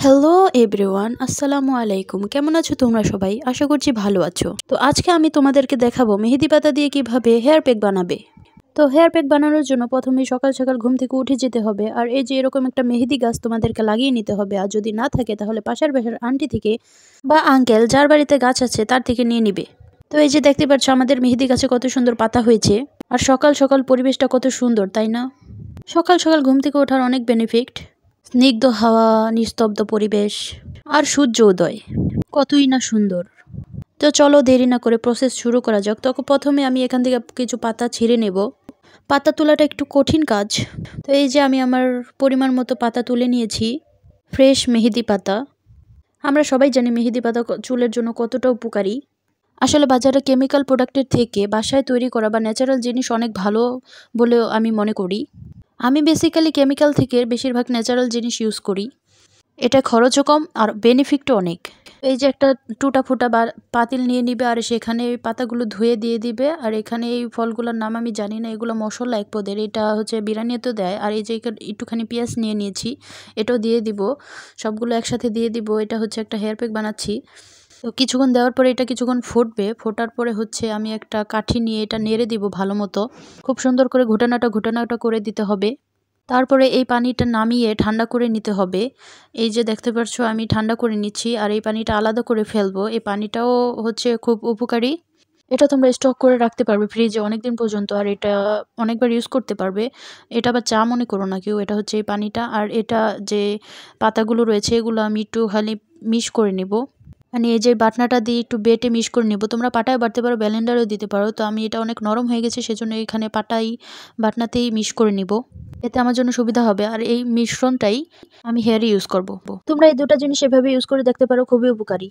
Hello everyone, আসসালামু আলাইকুম। কেমন আছো তোমরা সবাই? আশা করছি ভালো আছো। তো আজকে আমি তোমাদেরকে দেখাবো মেহেদি পাতা দিয়ে কিভাবে হেয়ার প্যাক বানাবে। তো হেয়ার প্যাক বানানোর জন্য প্রথমে সকাল সকাল ঘুম থেকে উঠে যেতে হবে, আর এই যে এরকম একটা মেহেদি গাছ তোমাদেরকে লাগিয়ে নিতে হবে। আর যদি না থাকে তাহলে পাশের বাসার আন্টি থেকে বা আঙ্কেল যার বাড়িতে গাছ আছে তার থেকে নিয়ে নিবে। তো এই যে দেখতে পাচ্ছ আমাদের মেহেদি গাছে কত সুন্দর পাতা হয়েছে, আর সকাল সকাল পরিবেশটা কত সুন্দর, তাই না? সকাল সকাল ঘুম থেকে ওঠার অনেক বেনিফিট। স্নিগ্ধ হাওয়া, নিস্তব্ধ পরিবেশ আর সূর্য উদয়, কতই না সুন্দর। তো চলো দেরি না করে প্রসেস শুরু করা যাক। তখন প্রথমে আমি এখান থেকে কিছু পাতা ছিঁড়ে নেব। পাতা তোলাটা একটু কঠিন কাজ। তো এই যে আমি আমার পরিমাণ মতো পাতা তুলে নিয়েছি, ফ্রেশ মেহেদি পাতা। আমরা সবাই জানি মেহেদি পাতা চুলের জন্য কতটা উপকারী। আসলে বাজারে কেমিক্যাল প্রোডাক্টের থেকে বাসায় তৈরি করা বা ন্যাচারাল জিনিস অনেক ভালো বলেও আমি মনে করি। আমি বেসিক্যালি কেমিক্যাল থেকে বেশিরভাগ ন্যাচারাল জিনিস ইউজ করি। এটা খরচও কম আর বেনিফিটও অনেক। এই যে একটা টুটা ফুটা বা পাতিল নিয়ে নিবে, আর সেখানে এই পাতাগুলো ধুয়ে দিয়ে দিবে। আর এখানে এই ফলগুলোর নাম আমি জানি না, এগুলো মশলা এক পদের। এটা হচ্ছে বিরিয়ানিতেও দেয়। আর এই যে একটুখানি পেঁয়াজ নিয়ে নিয়েছি, এটাও দিয়ে দিব। সবগুলো একসাথে দিয়ে দিব। এটা হচ্ছে একটা হেয়ার প্যাক বানাচ্ছি। তো কিছুক্ষণ দেওয়ার পরে এটা কিছুক্ষণ ফুটবে। ফোটার পরে হচ্ছে আমি একটা কাঠি নিয়ে এটা নেড়ে দিব ভালো মতো। খুব সুন্দর করে ঘুটানাটা করে দিতে হবে। তারপরে এই পানিটা নামিয়ে ঠান্ডা করে নিতে হবে। এই যে দেখতে পাচ্ছ আমি ঠান্ডা করে নিচ্ছি, আর এই পানিটা আলাদা করে ফেলবো। এই পানিটাও হচ্ছে খুব উপকারী। এটা তোমরা স্টক করে রাখতে পারবে ফ্রিজে অনেকদিন পর্যন্ত, আর এটা অনেকবার ইউজ করতে পারবে। এটা আবার চা মনে করো না কেউ, এটা হচ্ছে এই পানিটা। আর এটা যে পাতাগুলো রয়েছে এগুলো আমি একটু খালি মিক্স করে নেব। মানে এই যে বাটনাটা দিয়ে একটু বেটে মিক্স করে নেব। তোমরা পাটায় বাটতে পারো, ব্লেন্ডারেও দিতে পারো। তো আমি এটা অনেক নরম হয়ে গেছে, সেজন্য এখানে বাটনাতেই মিক্স করে নিব। এতে আমার জন্য সুবিধা হবে। আর এই মিশ্রণটাই আমি হেয়ারে ইউজ করব। তোমরা এই দুটো জিনিস এভাবে ইউজ করে দেখতে পারো, খুবই উপকারী।